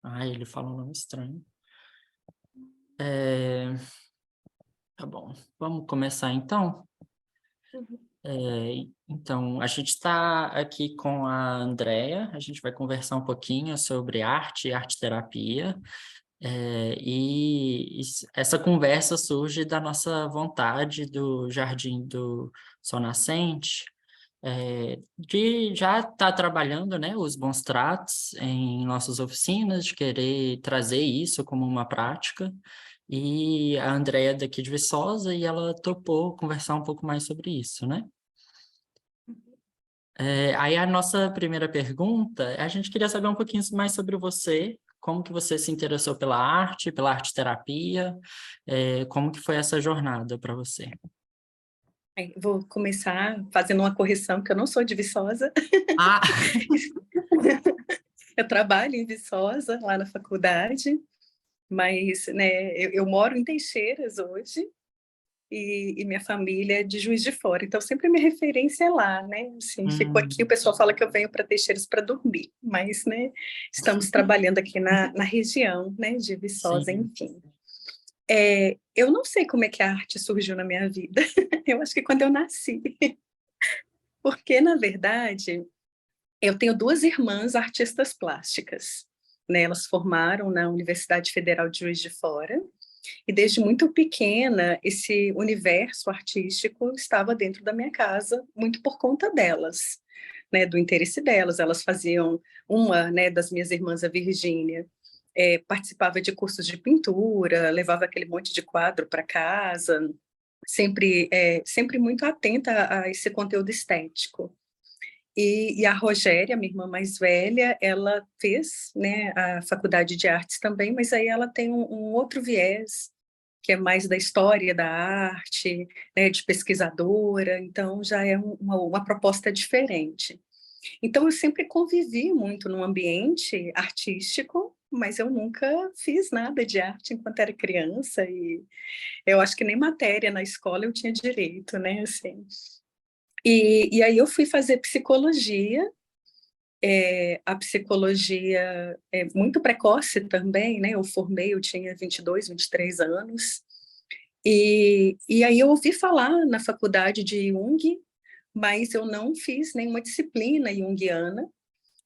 Ah, ele fala um nome estranho. É, tá bom, vamos começar então? Uhum. Então, a gente está aqui com a Andrea, a gente vai conversar um pouquinho sobre arte e arte-terapia, essa conversa surge da nossa vontade do Jardim do Sol Nascente, de já estar trabalhando, né, os bons tratos em nossas oficinas, de querer trazer isso como uma prática. E a Andrea é daqui de Viçosa e ela topou conversar um pouco mais sobre isso, né? Aí a nossa primeira pergunta, a gente queria saber um pouquinho mais sobre você, como que você se interessou pela arte-terapia, como que foi essa jornada para você? Vou começar fazendo uma correção, que eu não sou de Viçosa. Ah, Eu trabalho em Viçosa, lá na faculdade, mas, né, eu moro em Teixeiras hoje, e minha família é de Juiz de Fora, então sempre minha referência é lá, né? Assim, fico aqui, o hum, pessoal fala que eu venho para Teixeiras para dormir, mas, né, estamos trabalhando aqui na região, né, de Viçosa, sim. enfim. Eu não sei como é que a arte surgiu na minha vida, eu acho que quando eu nasci, porque, na verdade, eu tenho duas irmãs artistas plásticas, né? Elas formaram na Universidade Federal de Juiz de Fora, e desde muito pequena, esse universo artístico estava dentro da minha casa, muito por conta delas, né? Do interesse delas. Elas faziam, uma, né, das minhas irmãs, a Virgínia, participava de cursos de pintura, levava aquele monte de quadro para casa, sempre muito atenta a esse conteúdo estético. E a Rogéria, minha irmã mais velha, ela fez, né, a faculdade de artes também, mas aí ela tem um outro viés, que é mais da história da arte, né, de pesquisadora, então já é uma proposta diferente. Então eu sempre convivi muito num ambiente artístico, mas eu nunca fiz nada de arte enquanto era criança, e eu acho que nem matéria na escola eu tinha direito, né, assim. E aí eu fui fazer psicologia. A psicologia é muito precoce também, né? Eu formei, eu tinha 22, 23 anos. E aí eu ouvi falar na faculdade de Jung, mas eu não fiz nenhuma disciplina junguiana,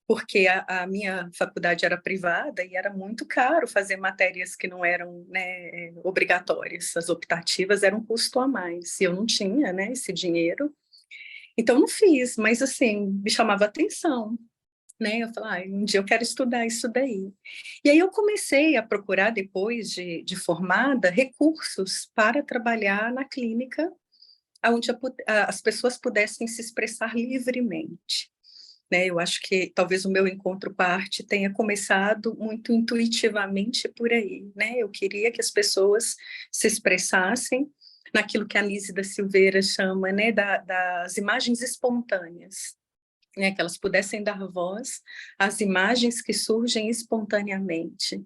porque a minha faculdade era privada e era muito caro fazer matérias que não eram, né, obrigatórias. As optativas eram um custo a mais, e eu não tinha, né, esse dinheiro. Então não fiz, mas assim, me chamava atenção, né? Eu falei, um dia eu quero estudar isso daí. E aí eu comecei a procurar, depois de formada, recursos para trabalhar na clínica, onde as pessoas pudessem se expressar livremente. Né? Eu acho que talvez o meu encontro com a arte tenha começado muito intuitivamente por aí. Né? Eu queria que as pessoas se expressassem naquilo que a Anísia da Silveira chama, né, das imagens espontâneas, né, que elas pudessem dar voz às imagens que surgem espontaneamente.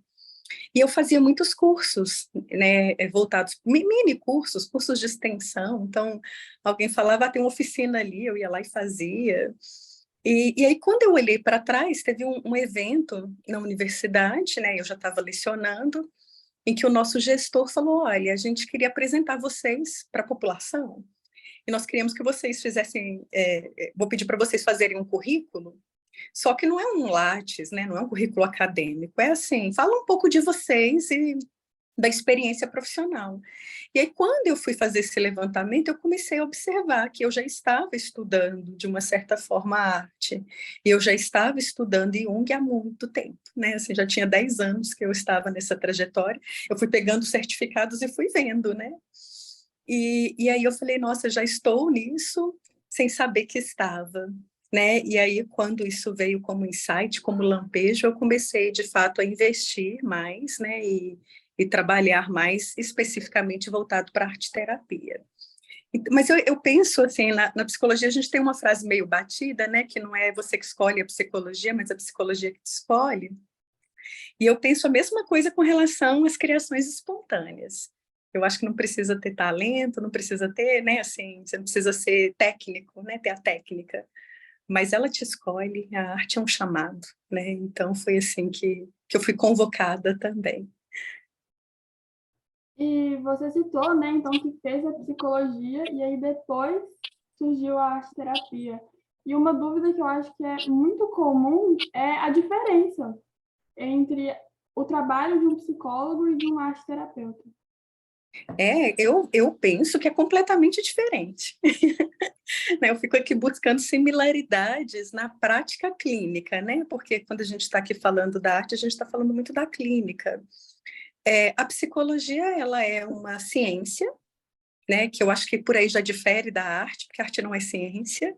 E eu fazia muitos cursos, né, voltados, mini cursos, cursos de extensão. Então, alguém falava, tem uma oficina ali, eu ia lá e fazia. E aí, quando eu olhei para trás, teve um evento na universidade, né, eu já estava lecionando, em que o nosso gestor falou, olha, a gente queria apresentar vocês para a população, e nós queríamos que vocês fizessem, vou pedir para vocês fazerem um currículo, só que não é um Lattes, né? Não é um currículo acadêmico, é assim, fala um pouco de vocês e da experiência profissional. E aí, quando eu fui fazer esse levantamento, eu comecei a observar que eu já estava estudando, de uma certa forma, a arte, e eu já estava estudando Jung há muito tempo, né? Assim, já tinha 10 anos que eu estava nessa trajetória, eu fui pegando certificados e fui vendo, né? E aí eu falei, nossa, já estou nisso sem saber que estava, né? E aí, quando isso veio como insight, como lampejo, eu comecei, de fato, a investir mais, né? E trabalhar mais especificamente voltado para a arte-terapia. Mas eu penso, assim, na psicologia a gente tem uma frase meio batida, né? Que não é você que escolhe a psicologia, mas a psicologia que te escolhe. E eu penso a mesma coisa com relação às criações espontâneas. Eu acho que não precisa ter talento, não precisa ter, né, assim, você não precisa ser técnico, né, ter a técnica, mas ela te escolhe, a arte é um chamado, né, então foi assim que eu fui convocada também. E você citou, né, então, que fez a psicologia e aí depois surgiu a arte-terapia. E uma dúvida que eu acho que é muito comum é a diferença entre o trabalho de um psicólogo e de um arte-terapeuta. Eu penso que é completamente diferente. Eu fico aqui buscando similaridades na prática clínica, né? Porque quando a gente está aqui falando da arte, a gente está falando muito da clínica. A psicologia, ela é uma ciência, né? Que eu acho que por aí já difere da arte, porque a arte não é ciência,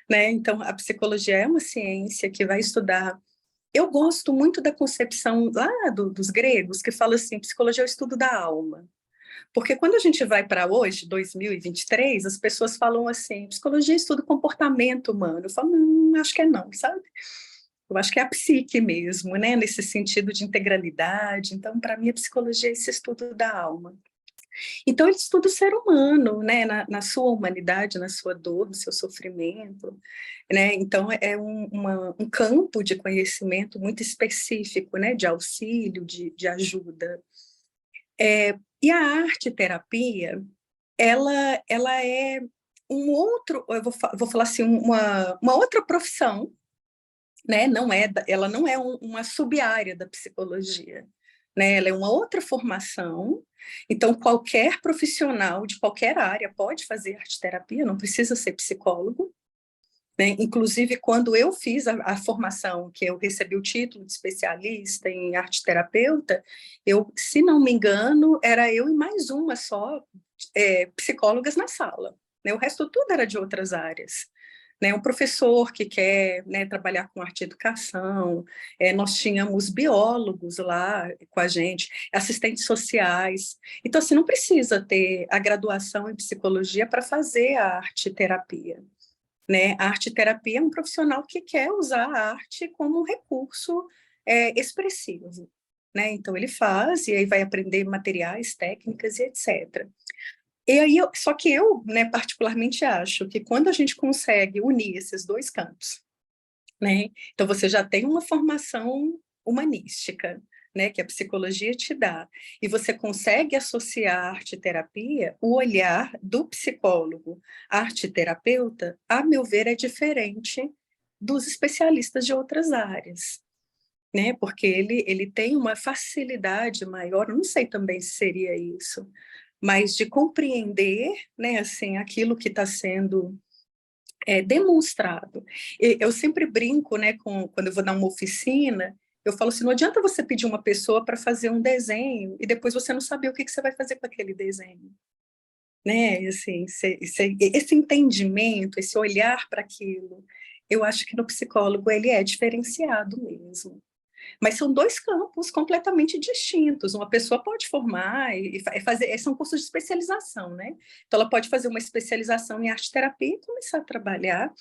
né? Então, a psicologia é uma ciência que vai estudar. Eu gosto muito da concepção lá dos gregos, que fala assim, psicologia é o estudo da alma. Porque quando a gente vai para hoje, 2023, as pessoas falam assim, psicologia estuda o comportamento humano. Eu falo, não, acho que é não, sabe? Eu acho que é a psique mesmo, né? Nesse sentido de integralidade. Então, para mim, a psicologia é esse estudo da alma. Então, ele estuda o ser humano, né? Na sua humanidade, na sua dor, no seu sofrimento, né? Então, é um campo de conhecimento muito específico, né? De auxílio, de ajuda. E a arte-terapia, ela é um outro, vou falar assim, uma outra profissão, né? Ela não é uma sub-área da psicologia, né? Ela é uma outra formação, então qualquer profissional de qualquer área pode fazer arte-terapia, não precisa ser psicólogo, né? Inclusive, quando eu fiz a formação, que eu recebi o título de especialista em arte-terapeuta, se não me engano, era eu e mais uma só psicólogas na sala, né? O resto tudo era de outras áreas. Né, um professor que quer, né, trabalhar com arte-educação, nós tínhamos biólogos lá com a gente, assistentes sociais. Então, assim, não precisa ter a graduação em psicologia para fazer a arte-terapia. Né? A arte-terapia é um profissional que quer usar a arte como um recurso expressivo. Né? Então, ele faz, e aí vai aprender materiais, técnicas e etc. E aí, só que eu, né, particularmente acho que quando a gente consegue unir esses dois campos, né, então você já tem uma formação humanística, né, que a psicologia te dá, e você consegue associar a arte-terapia, o olhar do psicólogo, arte-terapeuta, a meu ver, é diferente dos especialistas de outras áreas. Né, porque ele tem uma facilidade maior, não sei também se seria isso, mas de compreender, né, assim, aquilo que está sendo demonstrado. Eu sempre brinco, né, quando eu vou dar uma oficina, eu falo assim, não adianta você pedir uma pessoa para fazer um desenho e depois você não saber o que você vai fazer com aquele desenho. Né, assim, esse entendimento, esse olhar para aquilo, eu acho que no psicólogo ele é diferenciado mesmo. Mas são dois campos completamente distintos. Uma pessoa pode formar e fazer, são cursos de especialização, né? Então, ela pode fazer uma especialização em arte-terapia e começar a trabalhar.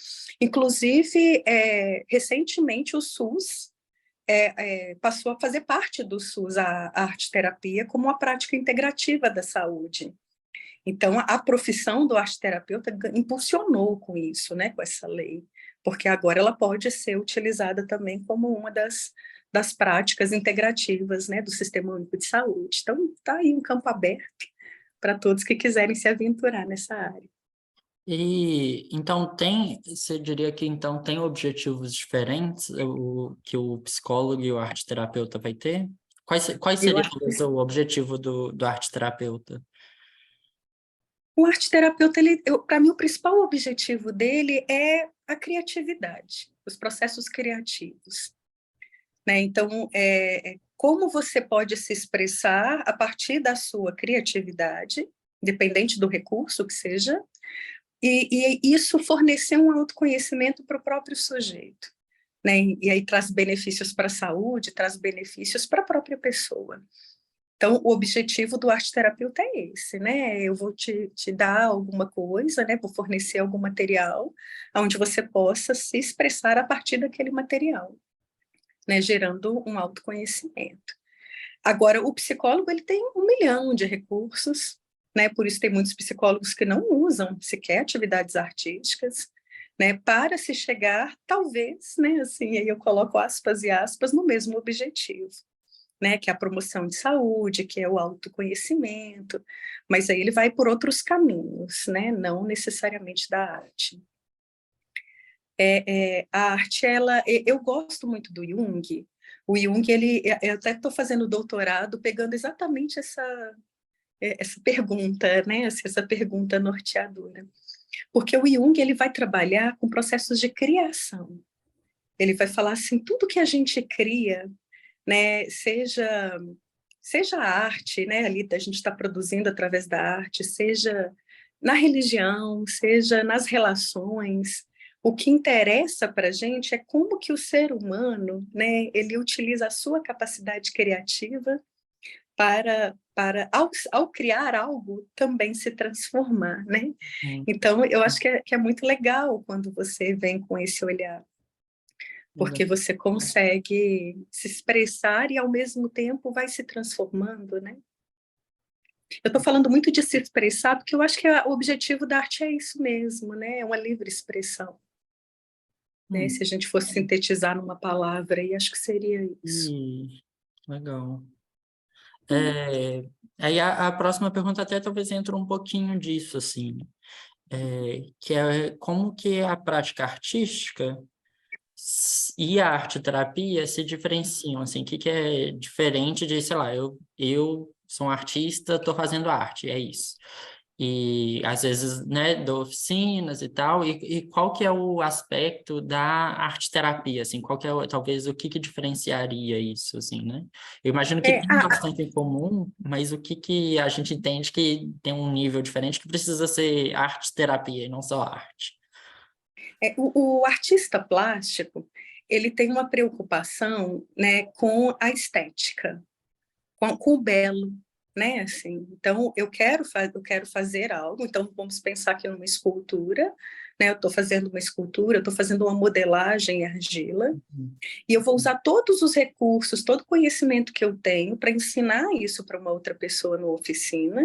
Inclusive, recentemente, o SUS passou a fazer parte do SUS, a arte-terapia, como uma prática integrativa da saúde. Então, a profissão do arte-terapeuta impulsionou com isso, né, com essa lei, porque agora ela pode ser utilizada também como uma das práticas integrativas, né, do Sistema Único de Saúde. Então, está aí um campo aberto para todos que quiserem se aventurar nessa área. E então você diria que então tem objetivos diferentes que o psicólogo e o arte-terapeuta vai ter? Quais Eu seria acho talvez, o objetivo do arte-terapeuta? o arte-terapeuta, para mim, o principal objetivo dele é a criatividade, os processos criativos. Né? Então, como você pode se expressar a partir da sua criatividade, independente do recurso que seja, e isso fornecer um autoconhecimento para o próprio sujeito. Né? E aí traz benefícios para a saúde, traz benefícios para a própria pessoa. Então, o objetivo do arte-terapeuta é esse, né? Eu vou te dar alguma coisa, né? Vou fornecer algum material onde você possa se expressar a partir daquele material, né? Gerando um autoconhecimento. Agora, o psicólogo, ele tem 1 milhão de recursos, né? Por isso tem muitos psicólogos que não usam sequer atividades artísticas, né? Para se chegar, talvez, né? Assim, aí eu coloco aspas e aspas no mesmo objetivo. né, que é a promoção de saúde, que é o autoconhecimento, mas aí ele vai por outros caminhos, né, não necessariamente da arte. A arte, eu gosto muito do Jung. O Jung, eu até estou fazendo doutorado pegando exatamente essa pergunta, né, essa pergunta norteadora. Porque o Jung, ele vai trabalhar com processos de criação. Ele vai falar assim, tudo que a gente cria, né, seja a arte, né, ali a gente está produzindo através da arte, seja na religião, seja nas relações, o que interessa para a gente é como que o ser humano, né, ele utiliza a sua capacidade criativa para ao criar algo, também se transformar, né? Então, eu acho que é muito legal quando você vem com esse olhar, porque você consegue se expressar e, ao mesmo tempo, vai se transformando, né? Eu estou falando muito de se expressar, porque eu acho que o objetivo da arte é isso mesmo, né? É uma livre expressão. Né? Se a gente fosse sintetizar numa palavra, aí acho que seria isso. Legal. Aí a próxima pergunta até talvez entre um pouquinho disso, assim, que é como que a prática artística e a arte-terapia se diferenciam, assim, o que que é diferente de, sei lá, eu sou um artista, estou fazendo arte, é isso. E às vezes, né, dou oficinas e tal, e qual que é o aspecto da arte-terapia, assim, qual que é, talvez, o que que diferenciaria isso, assim, né? Eu imagino que tem bastante em comum, mas o que que a gente entende que tem um nível diferente que precisa ser arte-terapia e não só arte? O artista plástico, ele tem uma preocupação, né, com a estética, com o belo, né, assim. Então, eu quero fazer algo, então vamos pensar aqui numa escultura, né, eu estou fazendo uma escultura, eu estou fazendo uma modelagem em argila, e eu vou usar todos os recursos, todo o conhecimento que eu tenho para ensinar isso para uma outra pessoa na oficina,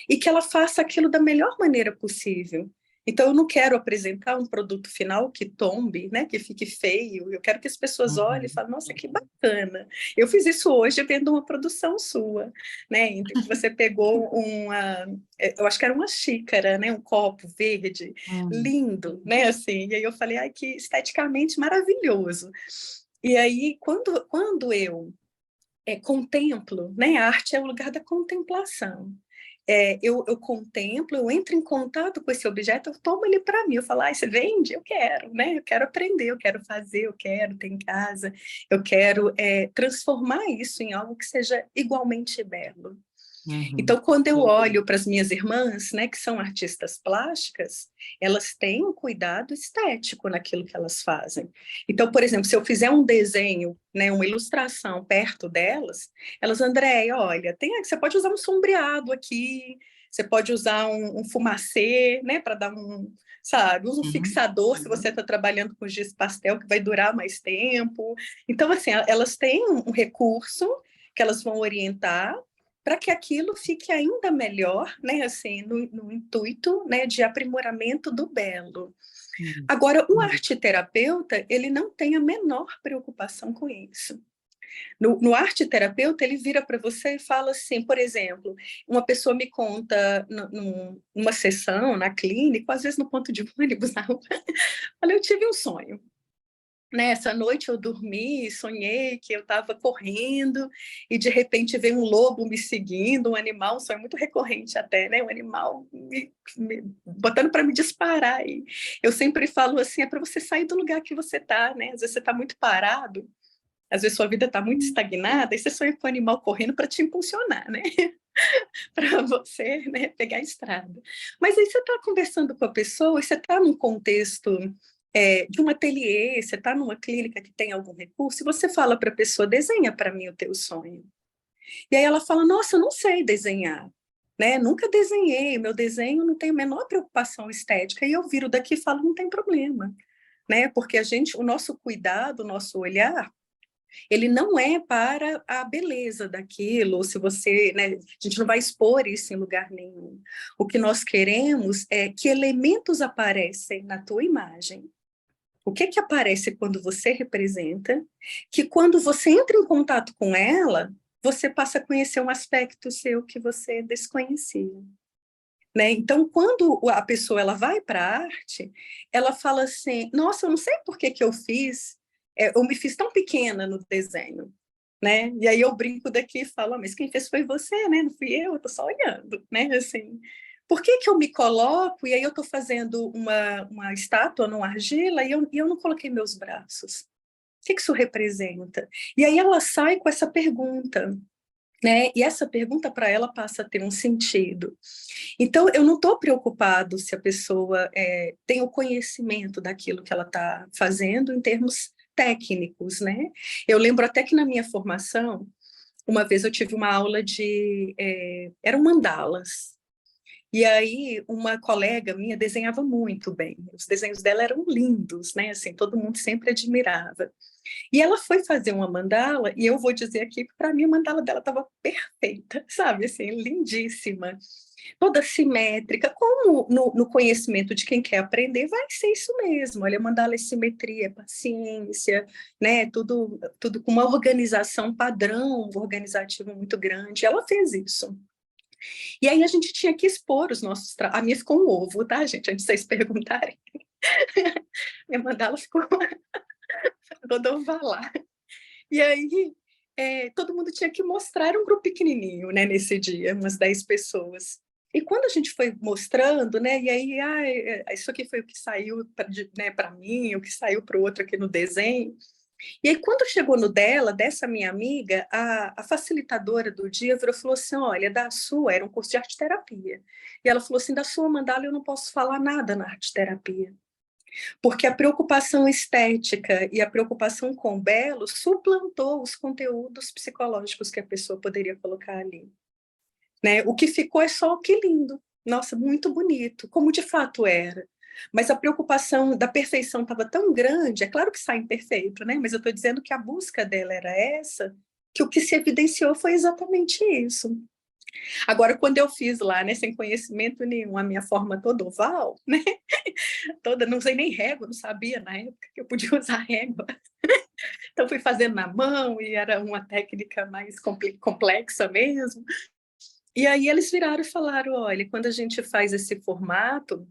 e que ela faça aquilo da melhor maneira possível. Então, eu não quero apresentar um produto final que tombe, né, que fique feio. Eu quero que as pessoas olhem e falem, nossa, que bacana. Eu fiz isso hoje vendo uma produção sua, né, em que você pegou eu acho que era uma xícara, né, um copo verde, lindo, né, assim. E aí eu falei, ai, que esteticamente maravilhoso. E aí, quando eu contemplo, né, a arte é o lugar da contemplação. Eu contemplo, eu entro em contato com esse objeto, eu tomo ele para mim, eu falo, você vende? Eu quero, né? Eu quero aprender, eu quero fazer, eu quero ter em casa, eu quero transformar isso em algo que seja igualmente belo. Então, quando eu olho para as minhas irmãs, né, que são artistas plásticas, elas têm um cuidado estético naquilo que elas fazem. Então, por exemplo, se eu fizer um desenho, né, uma ilustração perto delas, elas, Andréia, olha, você pode usar um sombreado aqui, você pode usar um fumacê, né, para dar sabe, um fixador, se você está trabalhando com giz pastel, que vai durar mais tempo. Então, assim, elas têm um recurso que elas vão orientar, para que aquilo fique ainda melhor, né, assim, no intuito, né, de aprimoramento do belo. Agora, o arte-terapeuta, ele não tem a menor preocupação com isso. No arte-terapeuta, ele vira para você e fala assim, por exemplo, uma pessoa me conta numa sessão, na clínica, às vezes no ponto de ônibus, na rua, olha, eu tive um sonho. Essa noite eu dormi, sonhei que eu estava correndo e de repente veio um lobo me seguindo, um animal, um sonho muito recorrente até, né? Um animal me botando para me disparar. E eu sempre falo assim, é para você sair do lugar que você está, né? Às vezes você está muito parado, às vezes sua vida está muito estagnada, e você sonha com o animal correndo para te impulsionar, né? Para você, né, pegar a estrada. Mas aí você está conversando com a pessoa, e você está num contexto de um ateliê, você está numa clínica que tem algum recurso, e você fala para a pessoa, desenha para mim o teu sonho. E aí ela fala, nossa, eu não sei desenhar, né? Nunca desenhei, meu desenho não tem a menor preocupação estética, e eu viro daqui e falo, não tem problema, né? Porque o nosso cuidado, o nosso olhar, ele não é para a beleza daquilo, ou se você, né, a gente não vai expor isso em lugar nenhum. O que nós queremos é que elementos aparecem na tua imagem. O que aparece quando você representa, que quando você entra em contato com ela, você passa a conhecer um aspecto seu que você desconhecia. Né? Então, quando a pessoa ela vai para a arte, ela fala assim, nossa, eu não sei por que eu fiz, eu me fiz tão pequena no desenho. Né? E aí eu brinco daqui e falo, mas quem fez foi você, né? Não fui eu tô só olhando, né? Assim, por que eu me coloco e aí eu estou fazendo uma estátua numa argila e eu não coloquei meus braços? O que isso representa? E aí ela sai com essa pergunta, né? E essa pergunta para ela passa a ter um sentido. Então, eu não estou preocupado se a pessoa tem o conhecimento daquilo que ela está fazendo em termos técnicos, né? Eu lembro até que na minha formação, uma vez eu tive uma aula eram mandalas. E aí uma colega minha desenhava muito bem. Os desenhos dela eram lindos, né? Assim, todo mundo sempre admirava. E ela foi fazer uma mandala, e eu vou dizer aqui que para mim a mandala dela estava perfeita, sabe? Assim, lindíssima, toda simétrica, como no conhecimento de quem quer aprender, vai ser isso mesmo. Olha, mandala é simetria, paciência, né? Tudo com uma organização padrão, organizativo muito grande. Ela fez isso. E aí a gente tinha que expor os nossos trabalhos. A minha ficou um ovo, tá, gente? Antes de vocês perguntarem. Minha mandala ficou toda ovalada. E aí, todo mundo tinha que mostrar, era um grupo pequenininho, né, nesse dia, umas 10 pessoas. E quando a gente foi mostrando, né, e aí, isso aqui foi o que saiu para mim, o que saiu para o outro aqui no desenho. E aí, quando chegou no dela, dessa minha amiga, a facilitadora do dia virou e falou assim, olha, da sua, era um curso de arte-terapia. E ela falou assim, da sua mandala eu não posso falar nada na arte-terapia. Porque a preocupação estética e a preocupação com o belo suplantou os conteúdos psicológicos que a pessoa poderia colocar ali. Né? O que ficou é só que lindo, nossa, muito bonito, como de fato era. Mas a preocupação da perfeição estava tão grande, é claro que sai imperfeito, né? Mas eu estou dizendo que a busca dela era essa, que o que se evidenciou foi exatamente isso. Agora, quando eu fiz lá, né, sem conhecimento nenhum, a minha forma toda oval, né, toda, não usei nem régua, não sabia na época que eu podia usar régua. Então, fui fazendo na mão e era uma técnica mais complexa mesmo. E aí eles viraram e falaram, olha, quando a gente faz esse formato,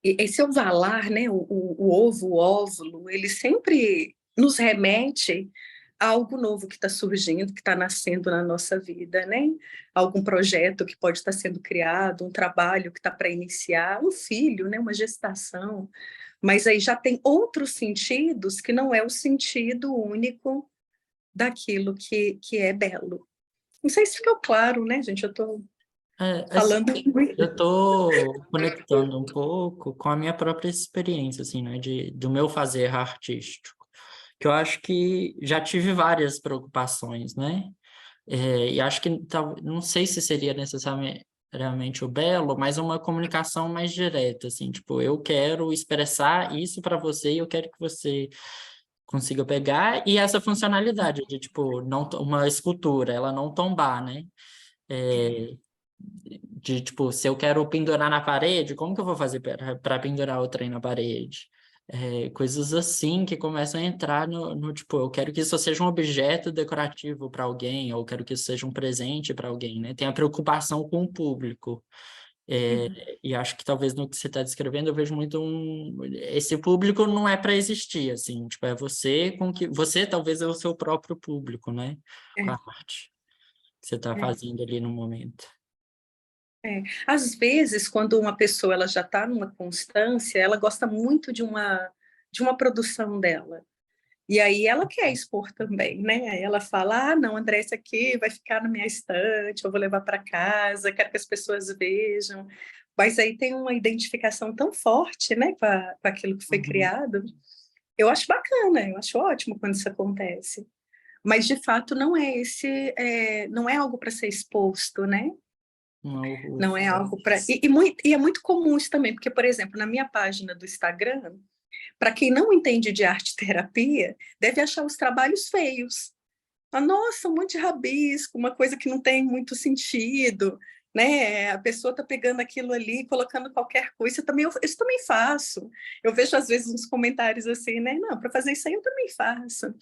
esse ovalar, né, o ovo, o óvulo, ele sempre nos remete a algo novo que está surgindo, que está nascendo na nossa vida, né? Algum projeto que pode estar sendo criado, um trabalho que está para iniciar, um filho, né, uma gestação. Mas aí já tem outros sentidos que não é o sentido único daquilo que é belo. Não sei se ficou claro, né, gente? Eu estou Assim, falando muito. eu tô conectando um pouco com a minha própria experiência, assim, né, do meu fazer artístico, que eu acho que já tive várias preocupações, né, e acho que, não sei se seria necessariamente o belo, mas uma comunicação mais direta, assim, tipo, eu quero expressar isso para você e eu quero que você consiga pegar, e essa funcionalidade de, tipo, não, uma escultura, ela não tombar, né, de tipo, se eu quero pendurar na parede, como que eu vou fazer para pendurar o trem na parede? Coisas assim que começam a entrar no tipo, eu quero que isso seja um objeto decorativo para alguém, ou eu quero que isso seja um presente para alguém, né? Tem a preocupação com o público. E acho que talvez no que você está descrevendo eu vejo muito esse público não é para existir, assim, tipo, é você com que você talvez é o seu próprio público, né? Com a arte que você está É. fazendo ali no momento. Às vezes, quando uma pessoa ela já está numa constância, ela gosta muito de uma produção dela. E aí ela quer expor também, né? Aí ela fala, não, André, esse aqui vai ficar na minha estante, eu vou levar para casa, quero que as pessoas vejam. Mas aí tem uma identificação tão forte, né, com aquilo que foi Uhum. criado. Eu acho bacana, eu acho ótimo quando isso acontece. Mas, de fato, não é algo para ser exposto, né? Não, Não é algo para. E é muito comum isso também, porque, por exemplo, na minha página do Instagram, para quem não entende de arte terapia, deve achar os trabalhos feios. Ah, nossa, um monte de rabisco, uma coisa que não tem muito sentido, né? A pessoa está pegando aquilo ali, colocando qualquer coisa. Isso também faço. Eu vejo às vezes uns comentários assim, né? Não, para fazer isso aí eu também faço.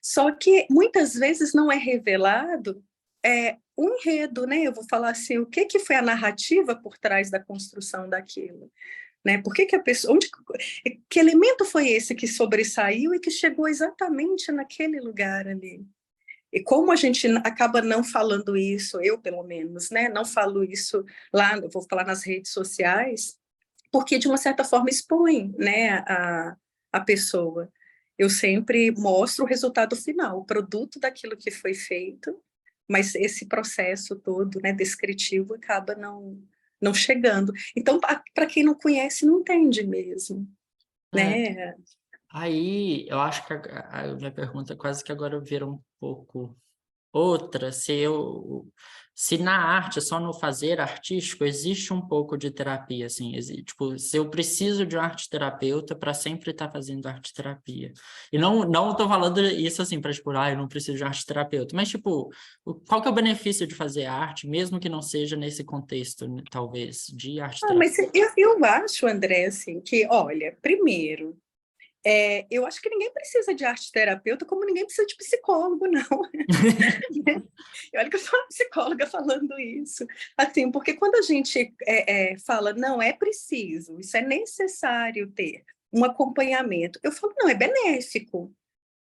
Só que muitas vezes não é revelado o enredo, né? Eu vou falar assim, o que foi a narrativa por trás da construção daquilo, né? Por que a pessoa, que elemento foi esse que sobressaiu e que chegou exatamente naquele lugar ali? E como a gente acaba não falando isso, eu pelo menos, né? Não falo isso lá, eu vou falar nas redes sociais, porque de uma certa forma expõe, né, a pessoa. Eu sempre mostro o resultado final, o produto daquilo que foi feito, mas esse processo todo, né, descritivo acaba não chegando. Então, para quem não conhece, não entende mesmo, É, né? aí eu acho que a minha pergunta quase que agora vira um pouco outra, se na arte, só no fazer artístico, existe um pouco de terapia, assim, tipo, se eu preciso de um arte terapeuta para sempre estar fazendo arte terapia. E não estou falando isso assim para tipo, eu não preciso de um arte terapeuta, mas tipo, qual que é o benefício de fazer arte, mesmo que não seja nesse contexto, né, talvez, de arte Mas terapia? eu acho, André, assim, que, olha, primeiro, eu acho que ninguém precisa de arte terapeuta, como ninguém precisa de psicólogo, não. E olha que eu sou uma psicóloga falando isso. Assim, porque quando a gente fala, não é preciso, isso é necessário ter um acompanhamento, eu falo, não, é benéfico,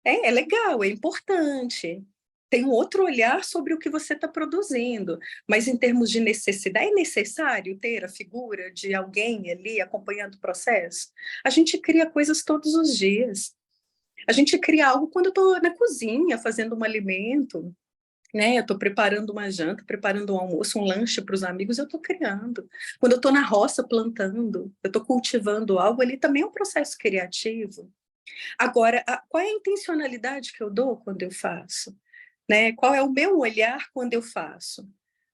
é legal, é importante. Tem um outro olhar sobre o que você está produzindo, mas em termos de necessidade, é necessário ter a figura de alguém ali acompanhando o processo? A gente cria coisas todos os dias. A gente cria algo quando eu estou na cozinha fazendo um alimento, né? Eu estou preparando uma janta, preparando um almoço, um lanche para os amigos, eu estou criando. Quando eu estou na roça plantando, eu estou cultivando algo ali, também é um processo criativo. Agora, qual é a intencionalidade que eu dou quando eu faço? Né? Qual é o meu olhar quando eu faço?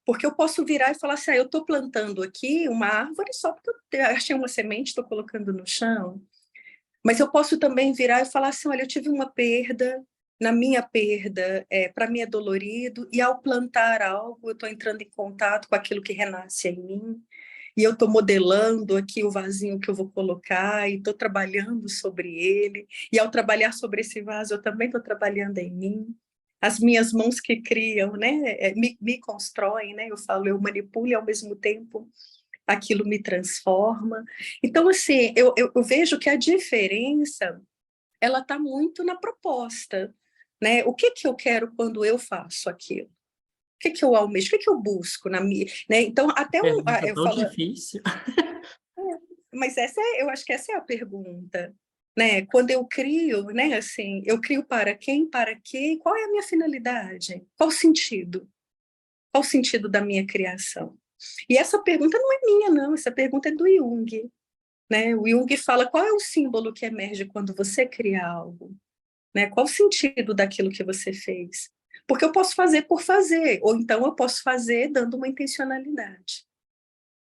Porque eu posso virar e falar assim, eu estou plantando aqui uma árvore só porque eu achei uma semente, estou colocando no chão. Mas eu posso também virar e falar assim, olha, eu tive uma perda, na minha perda, para mim é dolorido, e ao plantar algo, eu estou entrando em contato com aquilo que renasce em mim, e eu estou modelando aqui o vasinho que eu vou colocar, e estou trabalhando sobre ele, e ao trabalhar sobre esse vaso, eu também estou trabalhando em mim. As minhas mãos que criam, né, me constroem, né, eu falo, eu manipulo e ao mesmo tempo aquilo me transforma. Então, assim, eu vejo que a diferença, ela está muito na proposta, né? O que eu quero quando eu faço aquilo? O que eu almejo? O que eu busco na minha, né? Então, até Pergunta eu tão falo, difícil. mas eu acho que essa é a pergunta, né? Quando eu crio, né? Assim, eu crio para quem, para quê? Qual é a minha finalidade? Qual o sentido? Qual o sentido da minha criação? E essa pergunta não é minha, não. Essa pergunta é do Jung, né? O Jung fala qual é o símbolo que emerge quando você cria algo, né? Qual o sentido daquilo que você fez? Porque eu posso fazer por fazer, ou então eu posso fazer dando uma intencionalidade.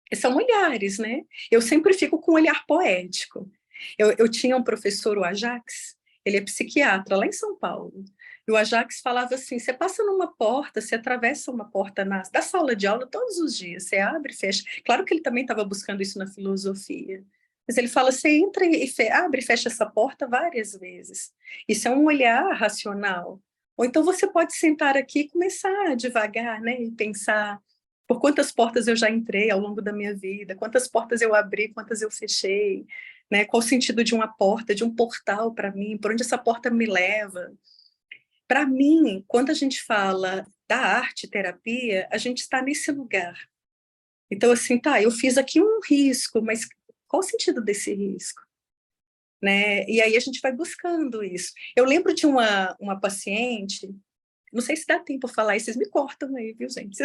E são olhares, né? Eu sempre fico com um olhar poético. Eu tinha um professor, o Ajax, ele é psiquiatra lá em São Paulo. E o Ajax falava assim: você passa numa porta, você atravessa uma porta da sala de aula todos os dias, você abre e fecha. Claro que ele também estava buscando isso na filosofia. Mas ele fala: você entra e abre e fecha essa porta várias vezes. Isso é um olhar racional. Ou então você pode sentar aqui e começar devagar, né? E pensar por quantas portas eu já entrei ao longo da minha vida, quantas portas eu abri, quantas eu fechei, né? Qual o sentido de uma porta, de um portal para mim, por onde essa porta me leva? Para mim, quando a gente fala da arte terapia, a gente está nesse lugar. Então, assim, tá, eu fiz aqui um risco, mas qual o sentido desse risco? Né? E aí a gente vai buscando isso. Eu lembro de uma paciente, não sei se dá tempo para falar, e vocês me cortam aí, viu, gente?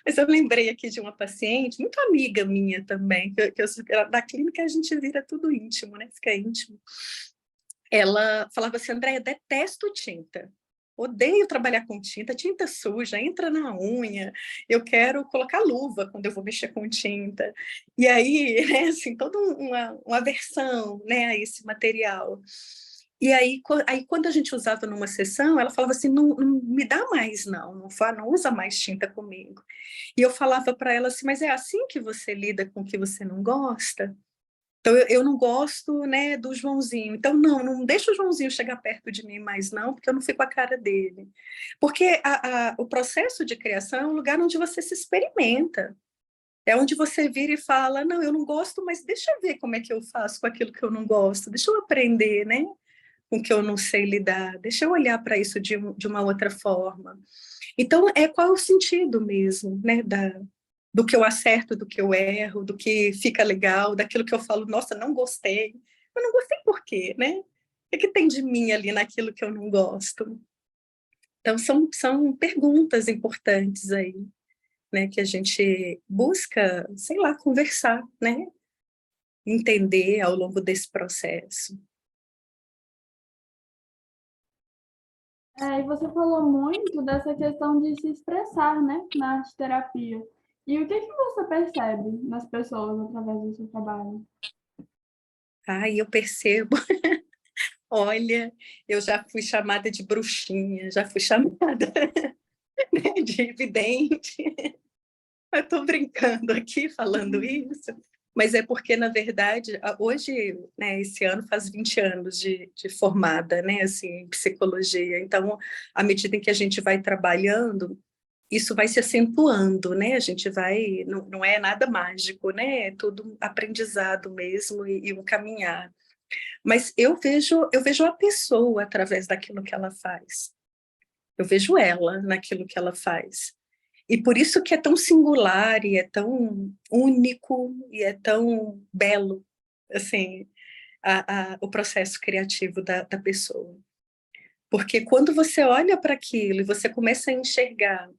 Mas eu lembrei aqui de uma paciente, muito amiga minha também, da clínica a gente vira tudo íntimo, né? Fica íntimo. Ela falava assim, Andréia, eu detesto tinta. Odeio trabalhar com tinta, tinta suja, entra na unha, eu quero colocar luva quando eu vou mexer com tinta. E aí, né, assim, toda uma aversão, né, a esse material. E aí, quando a gente usava numa sessão, ela falava assim, não me dá mais, não usa mais tinta comigo. E eu falava para ela assim, mas é assim que você lida com o que você não gosta? Então, eu não gosto, né, do Joãozinho. Então, não deixa o Joãozinho chegar perto de mim mais, não, porque eu não fico a cara dele. Porque o processo de criação é um lugar onde você se experimenta. É onde você vira e fala, não, eu não gosto, mas deixa eu ver como é que eu faço com aquilo que eu não gosto. Deixa eu aprender, né, com o que eu não sei lidar. Deixa eu olhar para isso de uma outra forma. Então, qual é o sentido mesmo, né, do que eu acerto, do que eu erro, do que fica legal, daquilo que eu falo, nossa, não gostei. Eu não gostei por quê, né? O que tem de mim ali naquilo que eu não gosto? Então, são perguntas importantes aí, né, que a gente busca, sei lá, conversar, né? Entender ao longo desse processo. E você falou muito dessa questão de se expressar, né, na arte terapia. E o que que você percebe nas pessoas através do seu trabalho? Ai, eu percebo, olha, eu já fui chamada de bruxinha, já fui chamada de vidente. Eu estou brincando aqui falando isso, mas é porque, na verdade, hoje, né, esse ano faz 20 anos de formada, né, assim, em psicologia. Então, à medida em que a gente vai trabalhando, isso vai se acentuando, né? A gente vai, não é nada mágico, né? É tudo aprendizado mesmo e um caminhar. Mas eu vejo a pessoa através daquilo que ela faz. Eu vejo ela naquilo que ela faz. E por isso que é tão singular e é tão único e é tão belo, assim, o processo criativo da pessoa. Porque quando você olha para aquilo e você começa a enxergar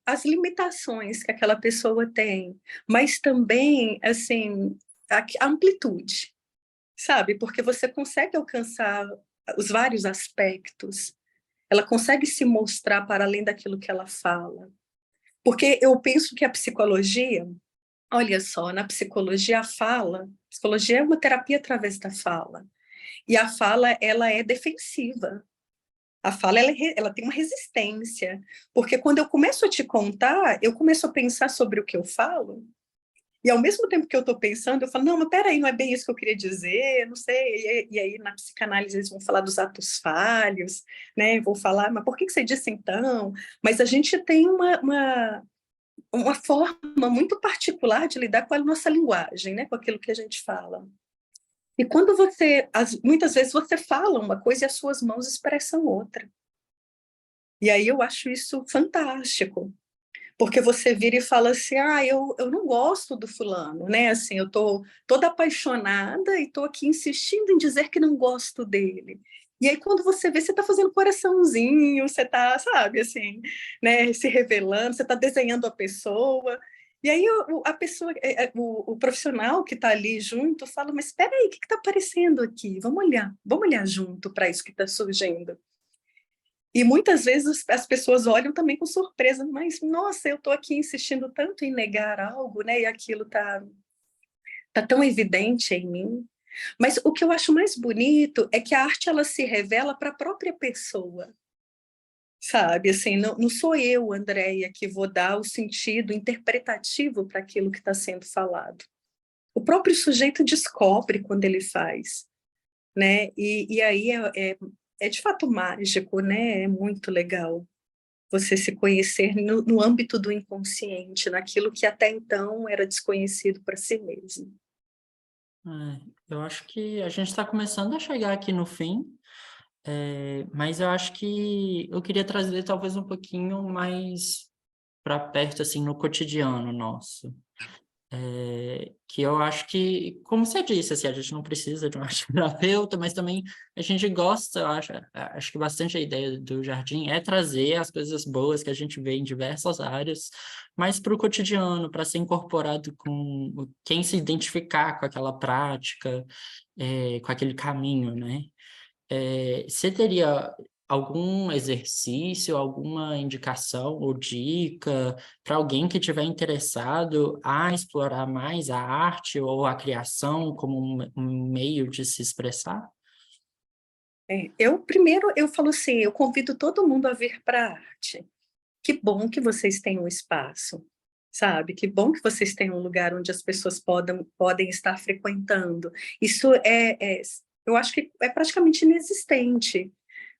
as limitações que aquela pessoa tem, mas também, assim, a amplitude, sabe? Porque você consegue alcançar os vários aspectos, ela consegue se mostrar para além daquilo que ela fala. Porque eu penso que a psicologia, olha só, na psicologia a psicologia é uma terapia através da fala. E a fala, ela é defensiva. A fala, ela tem uma resistência. Porque quando eu começo a te contar, eu começo a pensar sobre o que eu falo, e ao mesmo tempo que eu estou pensando, eu falo, não, mas peraí, não é bem isso que eu queria dizer, não sei. E aí, na psicanálise, eles vão falar dos atos falhos, né? Vão falar, mas por que você disse então? Mas a gente tem uma forma muito particular de lidar com a nossa linguagem, né? Com aquilo que a gente fala. E quando muitas vezes você fala uma coisa e as suas mãos expressam outra. E aí eu acho isso fantástico, porque você vira e fala assim, eu não gosto do fulano, né? Assim, eu tô toda apaixonada e tô aqui insistindo em dizer que não gosto dele. E aí, quando você vê, você está fazendo coraçãozinho, você está, sabe, assim, né, se revelando, você está desenhando a pessoa. E aí, a pessoa, o profissional que está ali junto fala, mas espera aí, o que está aparecendo aqui? Vamos olhar junto para isso que está surgindo. E muitas vezes as pessoas olham também com surpresa, mas, nossa, eu estou aqui insistindo tanto em negar algo, né? E aquilo tá tão evidente em mim. Mas o que eu acho mais bonito é que a arte ela se revela para a própria pessoa, sabe? Assim, não sou eu, Andréia, que vou dar o sentido interpretativo para aquilo que está sendo falado. O próprio sujeito descobre quando ele faz, né? E aí é de fato mágico, né? É muito legal você se conhecer no âmbito do inconsciente, naquilo que até então era desconhecido para si mesmo. Eu acho que a gente está começando a chegar aqui no fim, mas eu acho que eu queria trazer talvez um pouquinho mais para perto, assim, no cotidiano nosso. Que eu acho que, como você disse, assim, a gente não precisa de um terapeuta, mas também a gente gosta, eu acho que bastante a ideia do jardim é trazer as coisas boas que a gente vê em diversas áreas, mas para o cotidiano, para ser incorporado com quem se identificar com aquela prática, com aquele caminho, né? Você teria algum exercício, alguma indicação ou dica para alguém que estiver interessado a explorar mais a arte ou a criação como um meio de se expressar? Eu falo assim, eu convido todo mundo a vir para a arte. Que bom que vocês têm um espaço. sabe? Que bom que vocês têm um lugar onde as pessoas podem estar frequentando. Isso eu acho que é praticamente inexistente,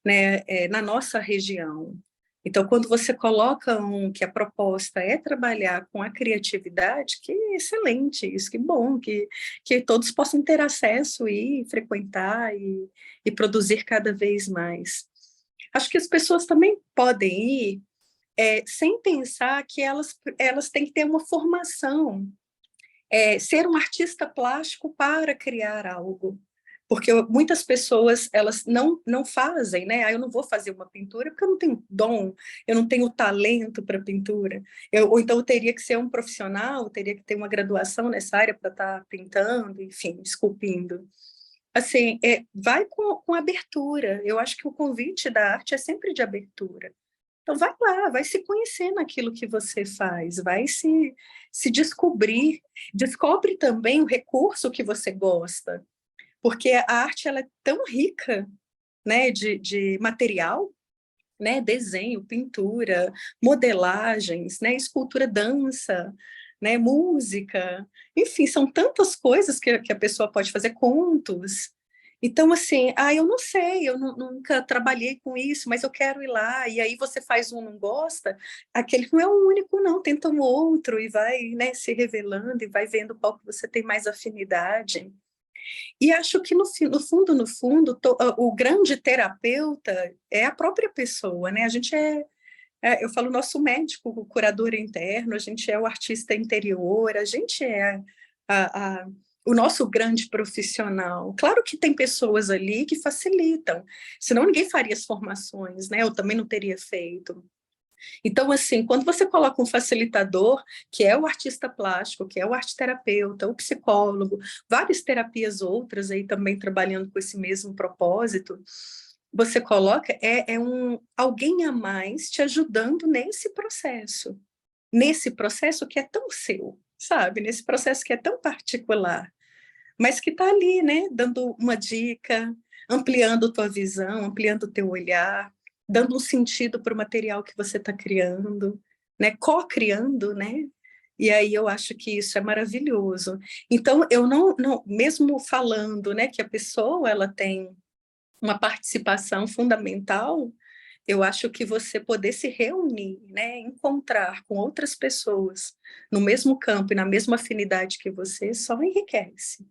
né, na nossa região. Então, quando você coloca que a proposta é trabalhar com a criatividade, que excelente isso, que bom, que todos possam ter acesso e frequentar e produzir cada vez mais. Acho que as pessoas também podem ir sem pensar que elas têm que ter uma formação, ser um artista plástico para criar algo. Porque muitas pessoas, elas não fazem, né? Eu não vou fazer uma pintura porque eu não tenho dom, eu não tenho talento para pintura. Ou então eu teria que ser um profissional, teria que ter uma graduação nessa área para estar pintando, enfim, esculpindo. Assim, vai com abertura. Eu acho que o convite da arte é sempre de abertura. Então, vai lá, vai se conhecer naquilo que você faz, vai se descobrir. Descobre também o recurso que você gosta, porque a arte ela é tão rica, né, de material, né, desenho, pintura, modelagens, né, escultura, dança, né, música, enfim, são tantas coisas que a pessoa pode fazer, contos. Então, assim, eu não sei, eu nunca trabalhei com isso, mas eu quero ir lá, e aí você faz um, não gosta, aquele não é o único, não, tenta um outro, e vai, né, se revelando, e vai vendo qual que você tem mais afinidade. E acho que, no fundo, o grande terapeuta é a própria pessoa, né? A gente eu falo, nosso médico, o curador interno, a gente é o artista interior, a gente é a, a, o nosso grande profissional. Claro que tem pessoas ali que facilitam, senão ninguém faria as formações, né? Eu também não teria feito. Então, assim, quando você coloca um facilitador, que é o artista plástico, que é o arteterapeuta, o psicólogo, várias terapias outras aí também trabalhando com esse mesmo propósito, você coloca alguém a mais te ajudando nesse processo que é tão seu, sabe? Nesse processo que é tão particular, mas que está ali, né? Dando uma dica, ampliando tua visão, ampliando o teu olhar, dando um sentido para o material que você está criando, né? Co-criando, né? E aí eu acho que isso é maravilhoso. Então, eu não mesmo falando, né, que a pessoa ela tem uma participação fundamental, eu acho que você poder se reunir, né, encontrar com outras pessoas no mesmo campo e na mesma afinidade que você, só enriquece,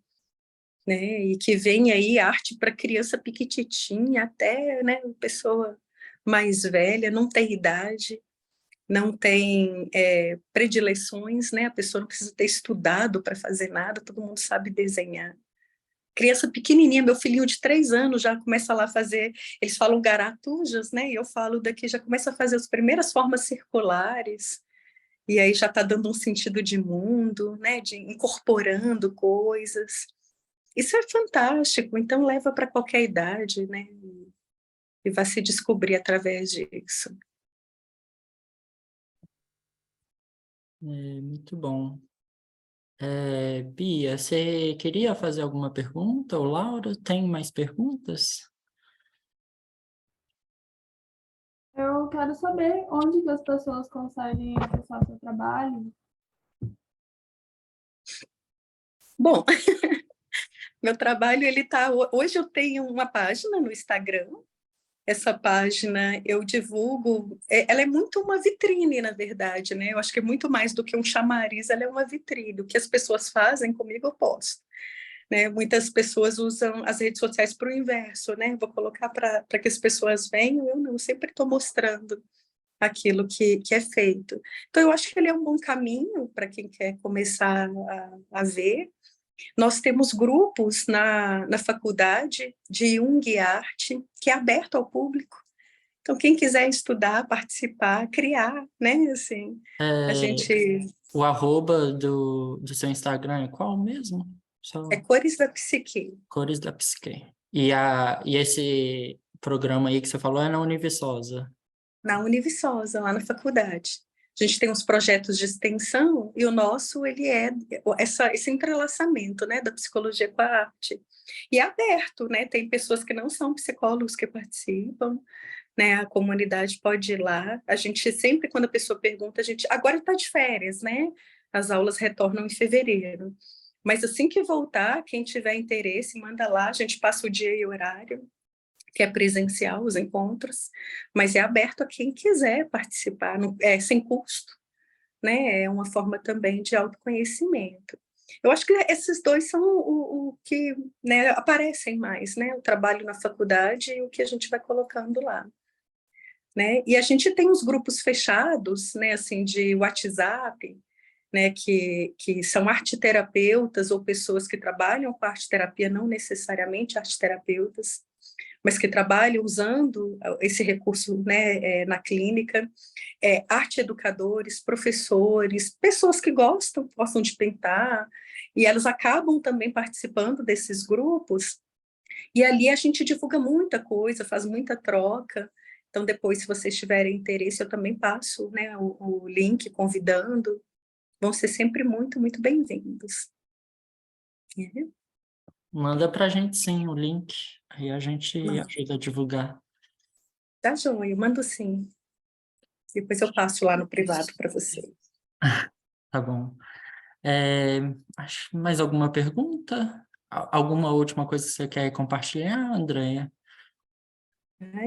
né? E que vem aí arte para criança piquititinha até, né, pessoa mais velha, não tem idade, não tem predileções, né? A pessoa não precisa ter estudado para fazer nada, todo mundo sabe desenhar. Criança pequenininha, meu filhinho de 3 anos já começa lá a fazer, eles falam garatujas, né? E eu falo daqui, já começa a fazer as primeiras formas circulares, e aí já está dando um sentido de mundo, né? De incorporando coisas. Isso é fantástico, então leva para qualquer idade, né? E vai se descobrir através disso. Muito bom. Bia, você queria fazer alguma pergunta? Ou Laura, tem mais perguntas? Eu quero saber onde que as pessoas conseguem acessar o seu trabalho. Bom, meu trabalho, hoje eu tenho uma página no Instagram. Essa página eu divulgo, ela é muito uma vitrine, na verdade, né? Eu acho que é muito mais do que um chamariz, ela é uma vitrine. O que as pessoas fazem comigo, eu posto, né? Muitas pessoas usam as redes sociais para o inverso, né? Vou colocar para que as pessoas venham, eu não, eu sempre estou mostrando aquilo que é feito. Então, eu acho que ele é um bom caminho para quem quer começar a ver. Nós temos grupos na faculdade de Jung e Arte, que é aberto ao público. Então, quem quiser estudar, participar, criar, né? Assim, a É, gente o arroba do seu Instagram é qual mesmo? é Só Cores da Psique, Cores da Psique. E esse programa aí que você falou é na Univiçosa. na Univiçosa, lá na faculdade. A gente tem uns projetos de extensão e o nosso ele é esse entrelaçamento, né, da psicologia com a arte. E é aberto, né? Tem pessoas que não são psicólogos que participam, né? A comunidade pode ir lá. A gente sempre, quando a pessoa pergunta, a gente agora está de férias, né? As aulas retornam em fevereiro. Mas assim que voltar, quem tiver interesse, manda lá, a gente passa o dia e o horário, que é presencial, os encontros, mas é aberto a quem quiser participar, é sem custo, né? É uma forma também de autoconhecimento. Eu acho que esses dois são o que, né, aparecem mais, né? O trabalho na faculdade e o que a gente vai colocando lá. Né? E a gente tem os grupos fechados, né, assim, de WhatsApp, né, que são arteterapeutas ou pessoas que trabalham com arte-terapia, não necessariamente arteterapeutas, mas que trabalham usando esse recurso, né, na clínica, arte-educadores, professores, pessoas que gostam de pintar, e elas acabam também participando desses grupos, e ali a gente divulga muita coisa, faz muita troca. Então, depois, se vocês tiverem interesse, eu também passo, né, o link convidando. Vão ser sempre muito, muito bem-vindos. Manda para a gente sim o link, aí a gente Manda. ajuda a divulgar. Tá joia, eu mando sim. Depois eu passo lá no privado para vocês. Tá bom. Mais alguma pergunta? Alguma última coisa que você quer compartilhar, Andréia?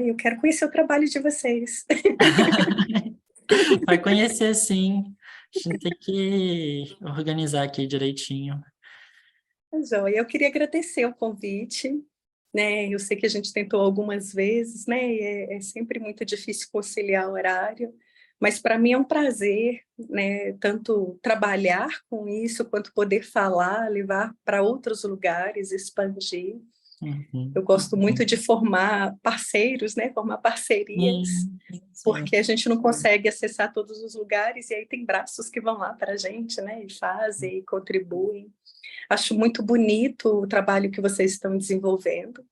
Eu quero conhecer o trabalho de vocês. Vai conhecer, sim. A gente tem que organizar aqui direitinho. Tá joia, eu queria agradecer o convite, né? Eu sei que a gente tentou algumas vezes, né? E é sempre muito difícil conciliar o horário, mas para mim é um prazer, né? Tanto trabalhar com isso, quanto poder falar, levar para outros lugares, expandir. Uhum. Eu gosto muito de formar parceiros, né? Formar parcerias, Sim. porque a gente não consegue acessar todos os lugares, e aí tem braços que vão lá para a gente, né? E fazem, e contribuem. Acho muito bonito o trabalho que vocês estão desenvolvendo.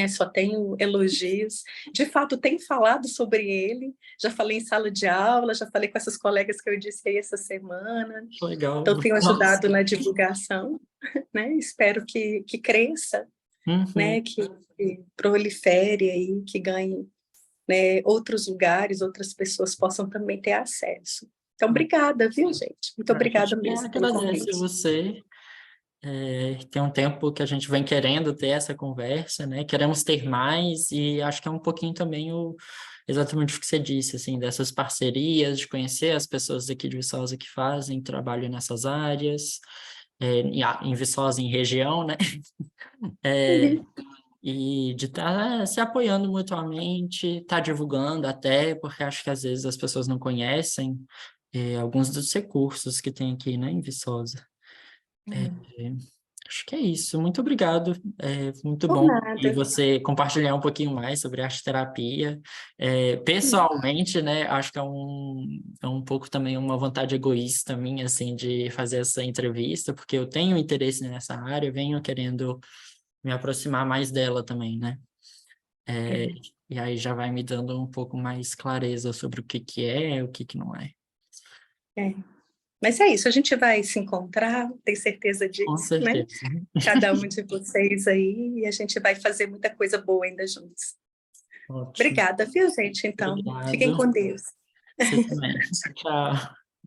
Só tenho elogios. De fato, tenho falado sobre ele, já falei em sala de aula, já falei com essas colegas que eu disse aí essa semana. Legal. Então, tenho Nossa. ajudado na divulgação, né? Espero que cresça, né? Que prolifere aí, que ganhe, né, outros lugares, outras pessoas possam também ter acesso. Então, obrigada, viu, gente? Muito obrigada mesmo pelo Agradece convite. você. Tem um tempo que a gente vem querendo ter essa conversa, né? Queremos ter mais e acho que é um pouquinho também exatamente o que você disse, assim, dessas parcerias, de conhecer as pessoas aqui de Viçosa que fazem trabalho nessas áreas, em Viçosa, em região, né? E de estar se apoiando mutuamente, estar divulgando até, porque acho que às vezes as pessoas não conhecem alguns dos recursos que tem aqui, né, em Viçosa. Acho que é isso. Muito obrigado. É muito Por bom e nada. você compartilhar um pouquinho mais sobre arte-terapia. Pessoalmente, né, acho que é um pouco também uma vontade egoísta minha, assim, de fazer essa entrevista, porque eu tenho interesse nessa área, venho querendo me aproximar mais dela também, né? E aí já vai me dando um pouco mais clareza sobre o que que é, o que que não é. É. Mas é isso, a gente vai se encontrar, tenho certeza Com disso, né? certeza. Cada um de vocês aí, e a gente vai fazer muita coisa boa ainda juntos. Ótimo. Obrigada, viu, gente? Então, fiquem Obrigado. com Deus. Você também. Tchau.